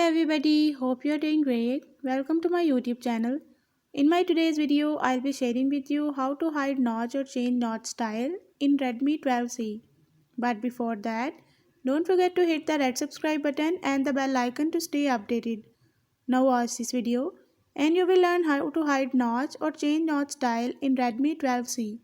everybody, hope you're doing great. Welcome to my YouTube channel. In my today's video, I'll be sharing with you how to hide notch or change notch style in Redmi 12c. But before that, don't forget to hit the red subscribe button and the bell icon to stay updated. Now watch this video and you will learn how to hide notch or change notch style in Redmi 12c.